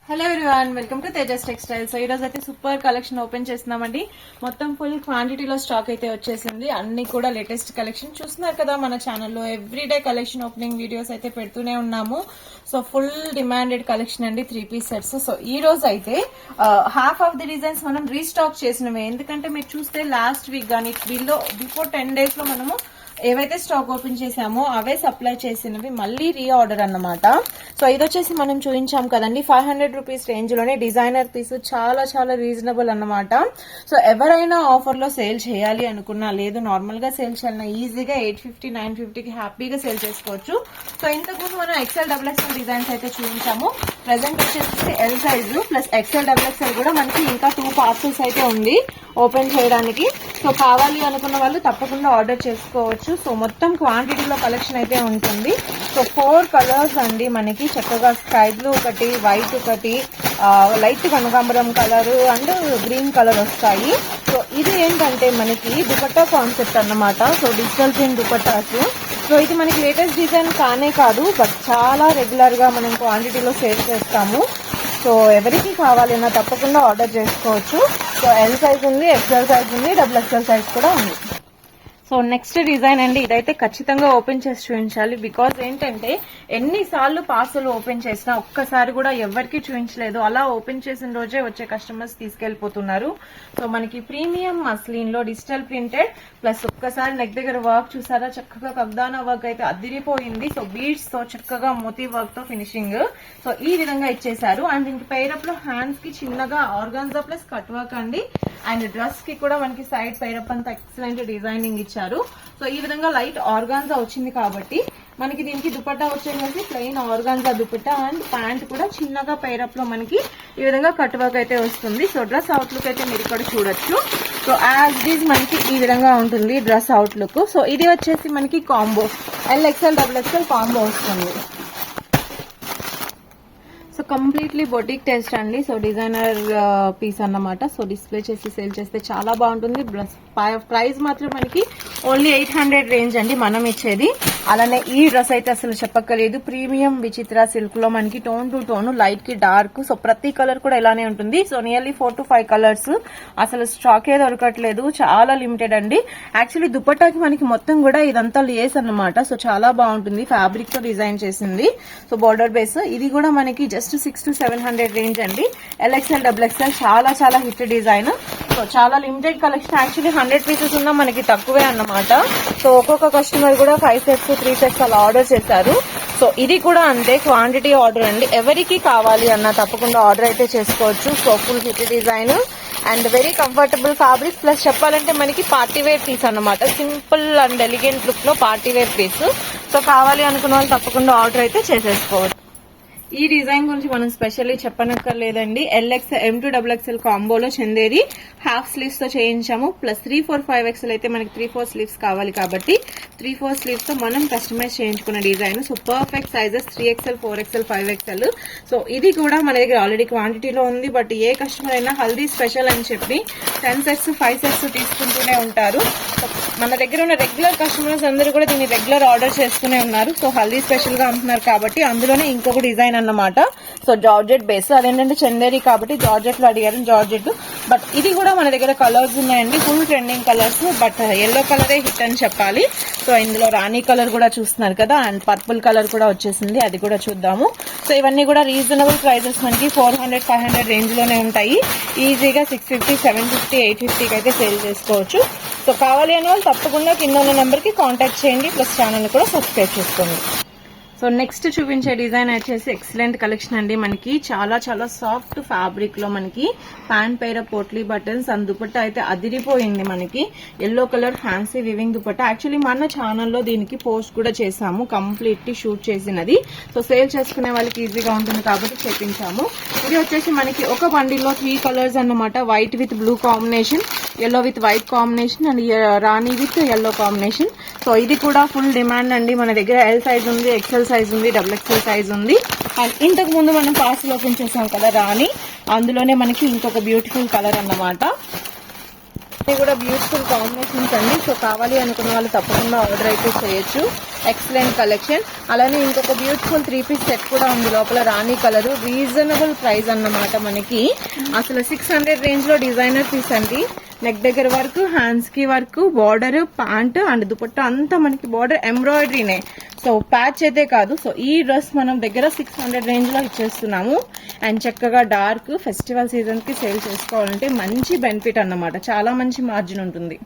Hello everyone, welcome to Tejas textiles. ఈ రోజు అయితే సూపర్ కలెక్షన్ ఓపెన్ చేస్తున్నామండి. మొత్తం ఫుల్ క్వాంటిటీలో స్టాక్ అయితే వచ్చేసింది. అన్ని కూడా లేటెస్ట్ కలెక్షన్ చూస్తున్నారు కదా మన ఛానల్లో. ఎవ్రీడే కలెక్షన్ ఓపెనింగ్ వీడియోస్ అయితే పెడుతూనే ఉన్నాము. సో ఫుల్ డిమాండెడ్ కలెక్షన్ అండి, 3-piece సెట్స్. సో ఈ రోజు అయితే హాఫ్ ఆఫ్ ది డిజైన్స్ మనం రీస్టాక్ చేసినవే. ఎందుకంటే మీరు చూస్తే లాస్ట్ వీక్ కానీ బిఫోర్ 10 days లో మనము ఏవైతే స్టాక్ ఓపెన్ చేసామో అవే సప్లై చేసినవి మళ్ళీ రీఆర్డర్ అన్నమాట. సో ఇది వచ్చేసి మనం చూపించాం కదండి, 500 రూపీస్ రేంజ్ లోనే డిజైనర్ పీస్, చాలా చాలా రీజనబుల్ అన్నమాట. సో ఎవరైనా ఆఫర్ లో సేల్ చేయాలి అనుకున్నా, లేదు నార్మల్ గా సేల్ చేయాలన్నా ఈజీగా 850, 950కి హ్యాపీగా సేల్ చేసుకోవచ్చు. సో ఇంతకుముందు మనం XL, XXL డిజైన్స్ అయితే చూపించాము. ప్రెసెంట్ వచ్చేసి L size plus XL, XXL కూడా మనకి ఇంకా 2 పార్సల్స్ అయితే ఉంది ఓపెన్ చేయడానికి. సో కావాలి అనుకున్న వాళ్ళు తప్పకుండా ఆర్డర్ చేసుకోవచ్చు. సో మొత్తం క్వాంటిటీలో కలెక్షన్ అయితే ఉంటుంది. సో 4 కలర్స్ అండి మనకి, చక్కగా స్కై బ్లూ ఒకటి, వైట్ ఒకటి, లైట్ కనకాంబరం కలర్ అండ్ గ్రీన్ కలర్ వస్తాయి. సో ఇది ఏంటంటే మనకి దుపట్టా కాన్సెప్ట్ అన్నమాట. So digital print dupattas. So ఇది మనకి లేటెస్ట్ డిజైన్ కానే కాదు, బట్ చాలా రెగ్యులర్ గా మనం క్వాంటిటీలో సేల్ చేస్తాము. సో ఎవరికి కావాలన్నా తప్పకుండా ఆర్డర్ చేసుకోవచ్చు. సో ఎల్ సైజ్ ఉంది, XL సైజ్ ఉంది, XXL సైజ్ కూడా ఉంది. సో నెక్స్ట్ డిజైన్ అండి, ఇదైతే ఖచ్చితంగా ఓపెన్ చేసి చూపించాలి. బికాజ్ ఏంటంటే ఎన్నిసార్లు పార్సల్ ఓపెన్ చేసినా ఒక్కసారి కూడా ఎవరికి చూపించలేదు. అలా ఓపెన్ చేసిన రోజే వచ్చే కస్టమర్స్ తీసుకెళ్లిపోతున్నారు. సో మనకి ప్రీమియం మస్లిన్ లో డిజిటల్ ప్రింటెడ్ ప్లస్ ఒక్కసారి నెక్ దగ్గర వర్క్ చూసారా, చక్కగా కగ్దానా వర్క్ అయితే అదిరిపోయింది. సో బీడ్స్ తో చక్కగా మోతీ వర్క్ తో ఫినిషింగ్. సో ఈ విధంగా ఇచ్చేసారు. అండ్ ఇంక పైరప్ లో హ్యాండ్స్ కి చిన్నగా ఆర్గాన్జా ప్లస్ కట్ వర్క్ అండి. అండ్ డ్రెస్ కి కూడా మనకి సైడ్ పైరప్ అంతా ఎక్సలెంట్ డిజైనింగ్ ఇచ్చారు. సో ఈ విధంగా లైట్ ఆర్గాన్జా వచ్చింది కాబట్టి మనకి దీనికి దుపట్టా వచ్చేసి plain organza dupatta and pant కూడా చిన్నగా పైరప్ లో మనకి ఈ విధంగా కట్ వర్క్ అయితే వస్తుంది. సో డ్రెస్ అవుట్లుక్ అయితే మీరు ఇక్కడ చూడొచ్చు. సో యాజ్ ఇట్ ఈజ్ మనకి ఈ విధంగా ఉంటుంది డ్రెస్ అవుట్లుక్. సో ఇది వచ్చేసి మనకి combo L, XL, XXL combo వస్తుంది. సో కంప్లీట్లీ బొటిక్ టెస్ట్ అండి. సో డిజైనర్ పీస్ అన్నమాట. సో డిస్ప్లే చేసి సేల్ చేస్తే చాలా బాగుంటుంది. ప్రైస్ మాత్రం మనకి ఓన్లీ 800 రేంజ్ అండి మనం ఇచ్చేది. అలానే ఈ డ్రెస్ అయితే అసలు చెప్పక్కర్లేదు. ప్రీమియం విచిత్ర సిల్క్ లో మనకి టోన్ టు టోన్, లైట్ కి డార్క్. సో ప్రతి కలర్ కూడా ఇలానే ఉంటుంది. So nearly 4 to 5 colours. అసలు స్టాకే దొరకట్లేదు, చాలా లిమిటెడ్ అండి. యాక్చువల్లీ దుపట్టాకి మనకి మొత్తం కూడా ఇదంతా లేస్ అన్నమాట. సో చాలా బాగుంటుంది, ఫ్యాబ్రిక్ తో డిజైన్ చేసింది. So border base. ఇది కూడా మనకి జస్ట్ 600 to 700 రేంజ్ అండి. LXL, XXL చాలా చాలా హిట్ డిజైన్. సో చాలా లిమిటెడ్ కలెక్షన్. యాక్చువల్లీ 100 పీసెస్ ఉన్నా మనకి తక్కువే అన్నమాట. సో ఒక్కొక్క కస్టమర్ కూడా 5 sets 3 sets అలా ఆర్డర్ చేశారు. సో ఇది కూడా అంతే, క్వాంటిటీ ఆర్డర్ అండి. ఎవరికి కావాలి అన్నా తప్పకుండా ఆర్డర్ అయితే చేసుకోవచ్చు. So full hit design and very comfortable fabric plus చెప్పాలంటే మనకి పార్టీ వేర్ పీస్ అన్నమాట. సింపుల్ అండ్ ఎలిగెంట్ లుక్ లో పార్టీ వేర్ పీస్. సో కావాలి అనుకున్న వాళ్ళు తప్పకుండా ఆర్డర్ అయితే చేసేసుకోవచ్చు. ఈ డిజైన్ గురించి మనం స్పెషల్లీ చెప్పనక్కర్లేదండి. LX, M2 XXL కాంబోలో చందేరి హాఫ్ స్లీవ్స్ తో చేయించాము. ప్లస్ 3, 4, 5 XL అయితే మనకి 3, 4 స్లీవ్స్ కావాలి కాబట్టి 3, 4 స్లీవ్స్ తో మనం కస్టమైజ్ చేయించుకున్న design. So perfect sizes 3XL, 4XL, 5XL. So ఇది కూడా మన దగ్గర ఆల్రెడీ క్వాంటిటీలో ఉంది. బట్ ఏ కస్టమర్ అయినా హల్దీ స్పెషల్ అని చెప్పి 10 sets 5 sets తీసుకుంటూనే ఉంటారు. మన దగ్గర ఉన్న రెగ్యులర్ కస్టమర్స్ అందరూ కూడా దీన్ని రెగ్యులర్ ఆర్డర్ చేస్తూనే ఉన్నారు. సో హల్దీ స్పెషల్ గా అంటున్నారు కాబట్టి అందులోనే ఇంకొక డిజైన్ అన్నమాట. సో జార్జెట్ బేస్, అదేంటంటే చందేరి కాబట్టి జార్జెట్ లో అడిగారు, జార్జెట్. బట్ ఇది కూడా మన దగ్గర కలర్స్ ఉన్నాయండి, full trending colours. But yellow కలరే హిట్ అని చెప్పాలి. సో ఇందులో రాణి కలర్ కూడా చూస్తున్నారు కదా, అండ్ పర్పుల్ కలర్ కూడా వచ్చేసింది, అది కూడా చూద్దాము. సో ఇవన్నీ కూడా రీజనబుల్ ప్రైజెస్ మనకి 400, 500 రేంజ్ లోనే ఉంటాయి. ఈజీగా 650, 750, 850కి అయితే సేల్ చేసుకోవచ్చు. సో కావాలి అనే వాళ్ళు తప్పకుండా కింద ఉన్న నెంబర్ కి కాంటాక్ట్ చేయండి. ప్లస్ ఛానల్ కూడా సబ్స్క్రైబ్ చేసుకోండి. సో నెక్స్ట్ చూపించే డిజైన్ వచ్చేసి ఎక్సలెంట్ కలెక్షన్ అండి. మనకి చాలా చాలా సాఫ్ట్ ఫ్యాబ్రిక్ లో మనకి ప్యాంట్ పైర పోట్లీ బటన్స్ అండ్ దుపట్టా అయితే అదిరిపోయింది. మనకి yellow colour fancy weaving dupatta. Actually మన ఛానల్లో దీనికి పోస్ట్ కూడా చేసాము, కంప్లీట్లీ షూట్ చేసినది. సో సేల్ చేసుకునే వాళ్ళకి ఈజీగా ఉంటుంది కాబట్టి చేపించాము. ఇది వచ్చేసి మనకి ఒక బండిల్లో 3 కలర్స్ అన్నమాట. White with blue combination, yellow with white combination and Rani with yellow combination. So ఇది కూడా ఫుల్ డిమాండ్ అండి. మన దగ్గర ఎల్ సైజ్ ఉంది, XL సైజ్ ఉంది, XXL సైజ్ ఉంది. అండ్ ఇంతకు ముందు మనం పార్సల్ ఓపెన్ చేసాం కదా రాణి, అందులోనే మనకి ఇంకొక బ్యూటిఫుల్ కలర్ అన్నమాట. ఇది కూడా బ్యూటిఫుల్ కాంబినేషన్స్ అండి. సో కావాలి అనుకున్న వాళ్ళు తప్పకుండా ఆర్డర్ అయితే చేయొచ్చు. Excellent collection. అలానే ఇంకొక బ్యూటిఫుల్ 3-piece సెట్ కూడా ఉంది లోపల రాణి కలర్. రీజనబుల్ ప్రైస్ అన్నమాట మనకి. అసలు 600 రేంజ్ లో డిజైనర్ పీస్ అండి. నెక్ దగ్గర వరకు, హ్యాండ్స్ కి వరకు, బార్డర్, ప్యాంట్ అండ్ దుపట్టా అంతా మనకి బార్డర్ ఎంబ్రాయిడరీనే. సో ప్యాచ్ అయితే కాదు. సో ఈ డ్రెస్ మనం దగ్గర 600 రేంజ్ లో ఇచ్చేస్తున్నాము. అండ్ చక్కగా డార్క్ ఫెస్టివల్ సీజన్ కి సేల్ చేసుకోవాలంటే మంచి బెనిఫిట్ అన్నమాట. చాలా మంచి మార్జిన్ ఉంటుంది.